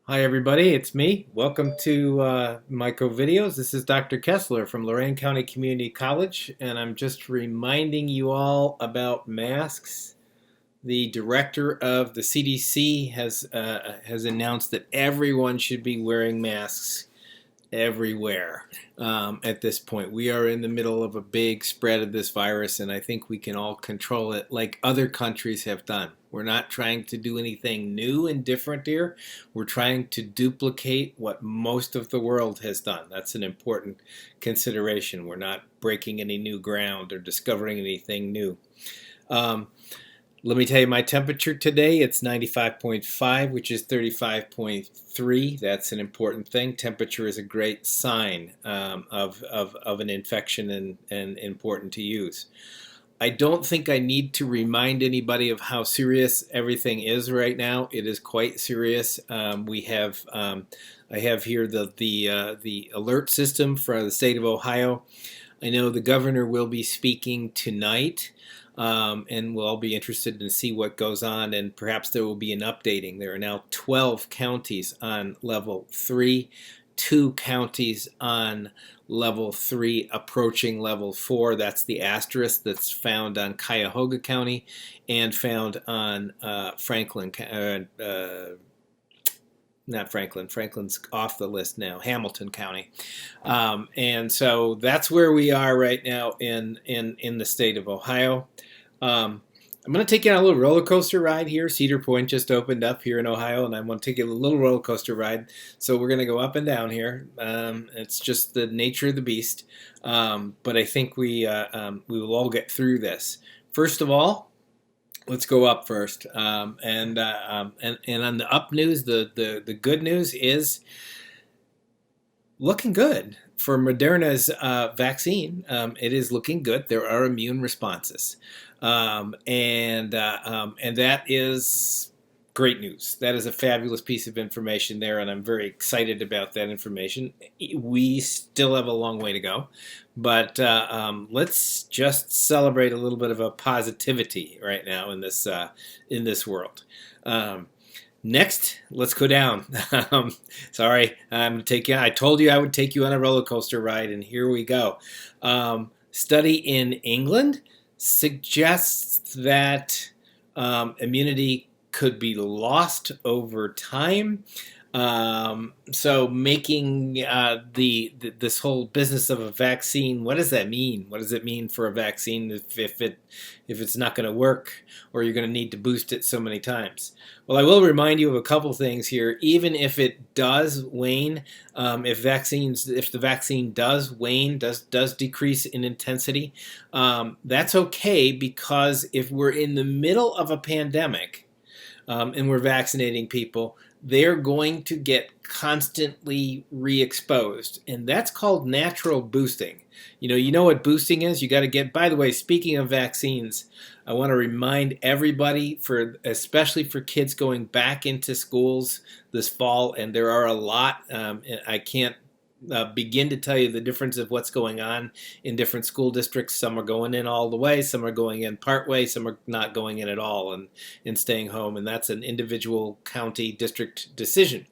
Hi everybody, it's me. Welcome to Micro Videos. This is Dr. Kestler from Lorain County Community College, and I'm just reminding you all about masks. The director of the CDC has announced that everyone should be wearing masks everywhere at this point. We are in the middle of a big spread of this virus, and I think we can all control it like other countries have done. We're not trying to do anything new and different here. We're trying to duplicate what most of the world has done. That's an important consideration. We're not breaking any new ground or discovering anything new. Let me tell you my temperature today. It's 95.5, which is 35.3. That's an important thing. Temperature is a great sign of an infection and important to use. I don't think I need to remind anybody of how serious everything is right now. It is quite serious. I have here the alert system for the state of Ohio. I know the governor will be speaking tonight. And we'll all be interested to see what goes on, and perhaps there will be an updating. There are now 12 counties on level 3, 2 counties on level 3 approaching level 4. That's the asterisk that's found on Cuyahoga County and found on not Franklin. Franklin's off the list now. Hamilton County, and so that's where we are right now in the state of Ohio. I'm going to take you on a little roller coaster ride here. Cedar Point just opened up here in Ohio, and I want to take you on a little roller coaster ride. So we're going to go up and down here. It's just the nature of the beast, but I think we will all get through this. First of all, let's go up first, and on the up news, the good news is looking good for Moderna's vaccine. It is looking good. There are immune responses, and that is great news. That is a fabulous piece of information there, and I'm very excited about that information. We still have a long way to go, but let's just celebrate a little bit of a positivity right now in this world. Next, let's go down. Sorry, I'm gonna take you. I told you I would take you on a roller coaster ride, and here we go. Study in England suggests that immunity could be lost over time. So making this whole business of a vaccine, what does that mean? What does it mean for a vaccine if it's not going to work, or you're going to need to boost it so many times? Well, I will remind you of a couple things here. Even if it does wane, if the vaccine does wane, does decrease in intensity, that's okay, because if we're in the middle of a pandemic and we're vaccinating people, they're going to get constantly re-exposed, and that's called natural boosting. You know what boosting is? You got to get, by the way, speaking of vaccines, I want to remind everybody, especially for kids going back into schools this fall, and there are a lot, I can't begin to tell you the difference of what's going on in different school districts. Some are going in all the way, some are going in part way, some are not going in at all and staying home, and that's an individual county district decision,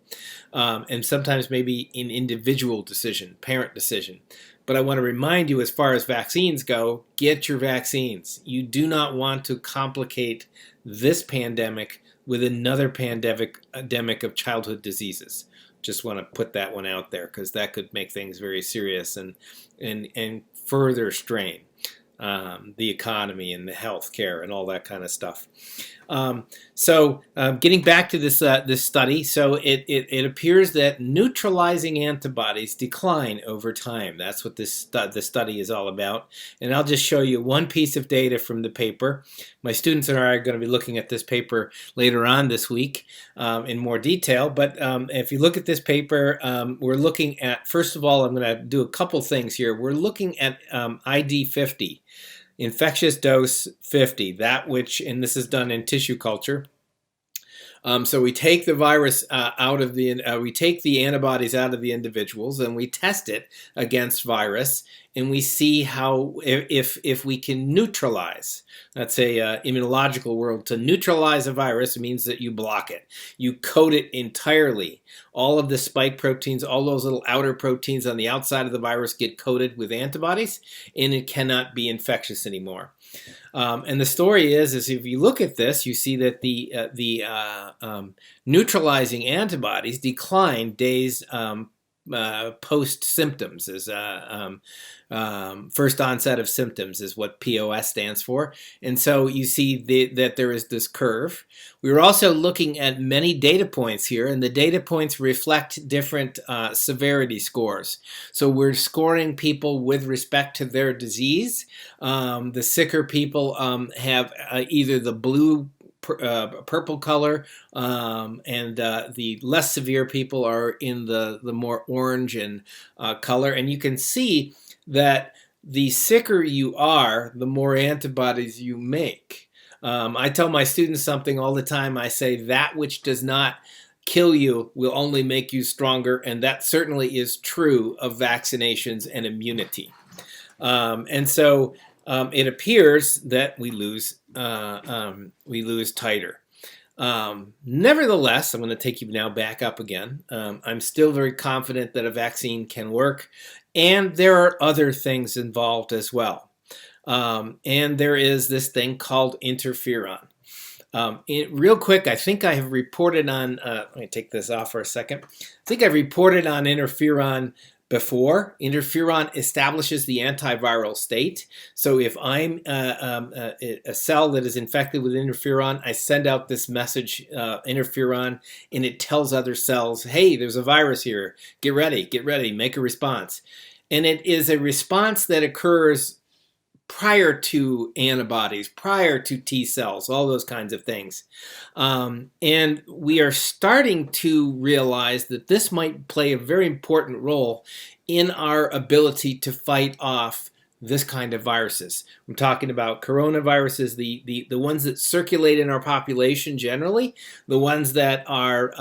and sometimes maybe an individual decision, parent decision. But I want to remind you, as far as vaccines go, get your vaccines. You do not want to complicate this pandemic with another pandemic of childhood diseases. Just want to put that one out there, because that could make things very serious and further strain the economy and the health care and all that kind of stuff. So getting back to this study, so it appears that neutralizing antibodies decline over time. That's what the study is all about. And I'll just show you one piece of data from the paper. My students and I are going to be looking at this paper later on this week in more detail. But if you look at this paper, we're looking at, first of all, I'm going to do a couple things here. We're looking at ID 50. Infectious dose 50, that which, and this is done in tissue culture, So we take the virus out of we take the antibodies out of the individuals, and we test it against virus, and we see how if we can neutralize. That's a immunological world. To neutralize a virus means that you block it, you coat it entirely. All of the spike proteins, all those little outer proteins on the outside of the virus get coated with antibodies, and it cannot be infectious anymore. And the story is if you look at this, you see that the neutralizing antibodies decline days post symptoms, is first onset of symptoms is what POS stands for. And so you see that there is this curve. We were also looking at many data points here, and the data points reflect different severity scores. So we're scoring people with respect to their disease. The sicker people have either the blue, purple color, and the less severe people are in the more orange and color. And you can see that the sicker you are, the more antibodies you make. I tell my students something all the time. I say that which does not kill you will only make you stronger, and that certainly is true of vaccinations and immunity. And so it appears that we lose titer. Nevertheless, I'm going to take you now back up again. I'm still very confident that a vaccine can work, and there are other things involved as well. And there is this thing called interferon. Real quick, I think I have reported on, let me take this off for a second. I think I've reported on interferon before. Interferon establishes the antiviral state. So if I'm a cell that is infected with interferon, I send out this message, interferon, and it tells other cells, hey, there's a virus here. Get ready, make a response. And it is a response that occurs prior to antibodies, prior to T cells, all those kinds of things. And we are starting to realize that this might play a very important role in our ability to fight off this kind of viruses. I'm talking about coronaviruses, the ones that circulate in our population generally, the ones that are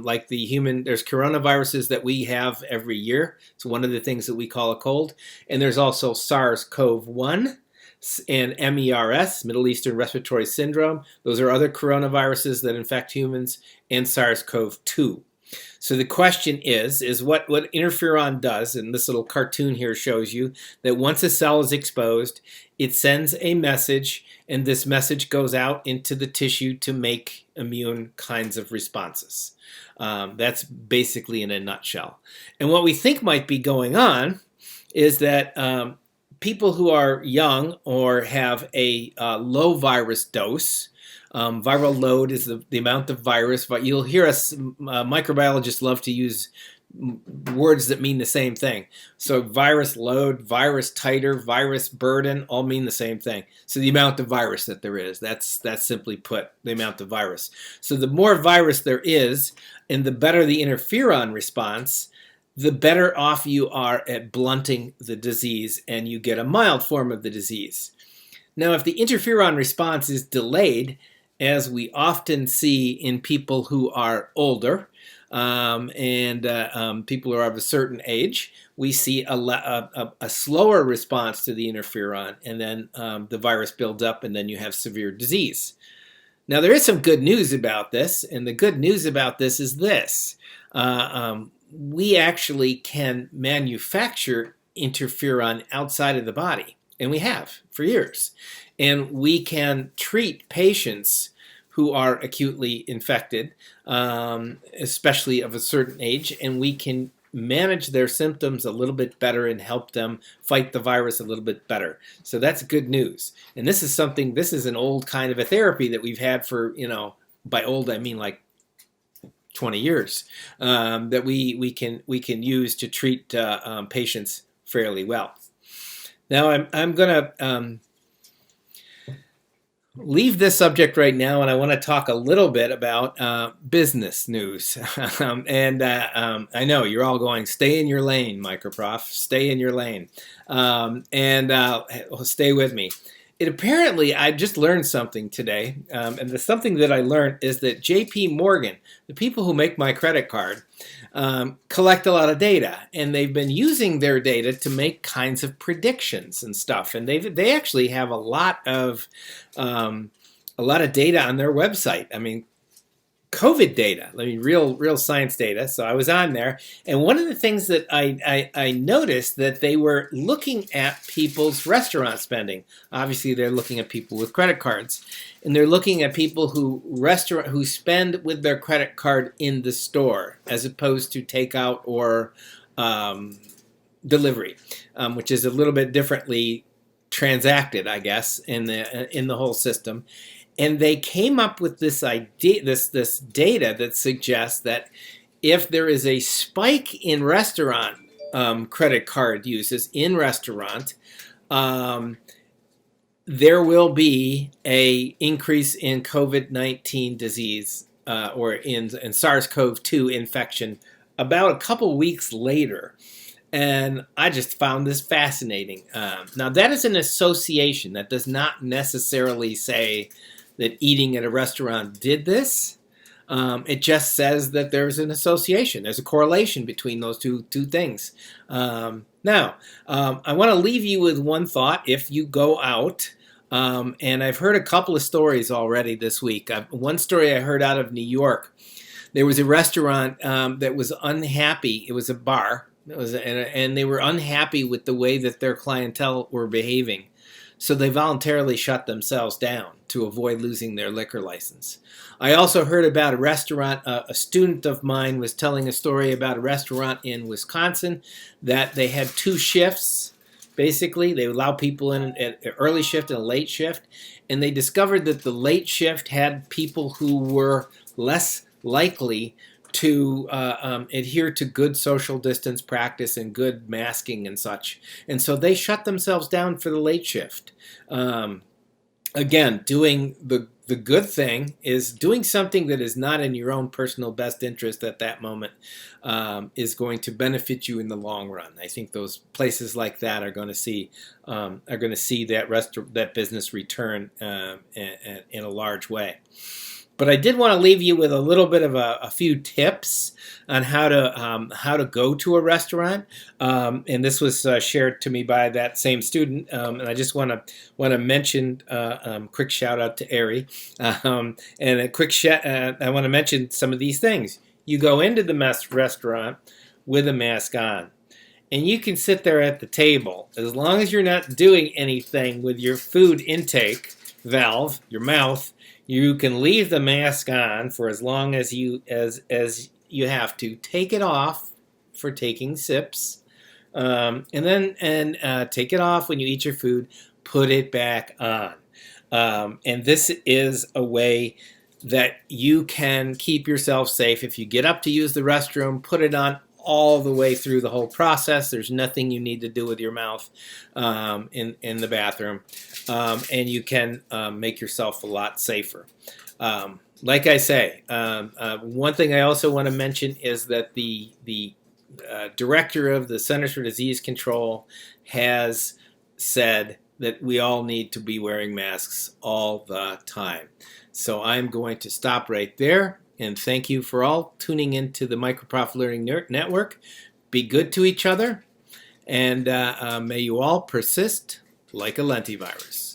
like the human, there's coronaviruses that we have every year. It's one of the things that we call a cold. And there's also SARS-CoV-1 and MERS, Middle Eastern Respiratory Syndrome. Those are other coronaviruses that infect humans, and SARS-CoV-2. So the question is what interferon does, and this little cartoon here shows you that once a cell is exposed, it sends a message, and this message goes out into the tissue to make immune kinds of responses. That's basically in a nutshell. And what we think might be going on is that people who are young or have a low virus dose, viral load is the amount of virus, but you'll hear us microbiologists love to use words that mean the same thing. So virus load, virus titer, virus burden all mean the same thing. So the amount of virus that there is, that's simply put, the amount of virus. So the more virus there is, and the better the interferon response, the better off you are at blunting the disease, and you get a mild form of the disease. Now, if the interferon response is delayed, as we often see in people who are older and people who are of a certain age, we see a slower response to the interferon, and then the virus builds up, and then you have severe disease. Now, there is some good news about this, and the good news about this is this. We actually can manufacture interferon outside of the body, and we have for years. And we can treat patients who are acutely infected, especially of a certain age, and we can manage their symptoms a little bit better and help them fight the virus a little bit better. So that's good news. And this is an old kind of a therapy that we've had for, by old I mean like 20 years, that we can use to treat patients fairly well. Now I'm going to leave this subject right now, and I want to talk a little bit about business news. And I know you're all going, stay in your lane, Microprof, stay in your lane, and stay with me. it apparently, I just learned something today, and the something that I learned is that J.P. Morgan, the people who make my credit card, collect a lot of data, and they've been using their data to make kinds of predictions and stuff. And they actually have a lot of data on their website. I mean, COVID data, real science data. So I was on there, and one of the things that I noticed that they were looking at people's restaurant spending. Obviously, they're looking at people with credit cards, and they're looking at people who spend with their credit card in the store as opposed to takeout or delivery, which is a little bit differently transacted, I guess, in the whole system. And they came up with this idea, this data that suggests that if there is a spike in restaurant credit card uses in restaurant, there will be a increase in COVID-19 disease or in SARS-CoV-2 infection about a couple weeks later. And I just found this fascinating. Now, that is an association. That does not necessarily say that eating at a restaurant did this. It just says that there's an association. There's a correlation between those two things. Now, I want to leave you with one thought. If you go out, and I've heard a couple of stories already this week. One story I heard out of New York. There was a restaurant that was unhappy. It was a bar. And they were unhappy with the way that their clientele were behaving. So they voluntarily shut themselves down to avoid losing their liquor license. I also heard about a restaurant. A student of mine was telling a story about a restaurant in Wisconsin that they had 2 shifts. Basically, they allow people in at an early shift and a late shift. And they discovered that the late shift had people who were less likely to adhere to good social distance practice and good masking and such. And so they shut themselves down for the late shift. Again, doing the good thing is doing something that is not in your own personal best interest at that moment is going to benefit you in the long run. I think those places like that are going to see that business return in a large way. But I did want to leave you with a little bit of a few tips on how to go to a restaurant, and this was shared to me by that same student. And I just want to mention quick shout out to Ari, and a quick I want to mention some of these things. You go into the restaurant with a mask on, and you can sit there at the table as long as you're not doing anything with your food intake valve, your mouth. You can leave the mask on for as long as you have to. Take it off for taking sips, and take it off when you eat your food. Put it back on, and this is a way that you can keep yourself safe. If you get up to use the restroom, put it on all the way through the whole process. There's nothing you need to do with your mouth in the bathroom, and you can make yourself a lot safer. Like I say, one thing I also want to mention is that the director of the Centers for Disease Control has said that we all need to be wearing masks all the time. So I'm going to stop right there. And thank you for all tuning into the Microprofit Learning Network. Be good to each other, and may you all persist like a lentivirus.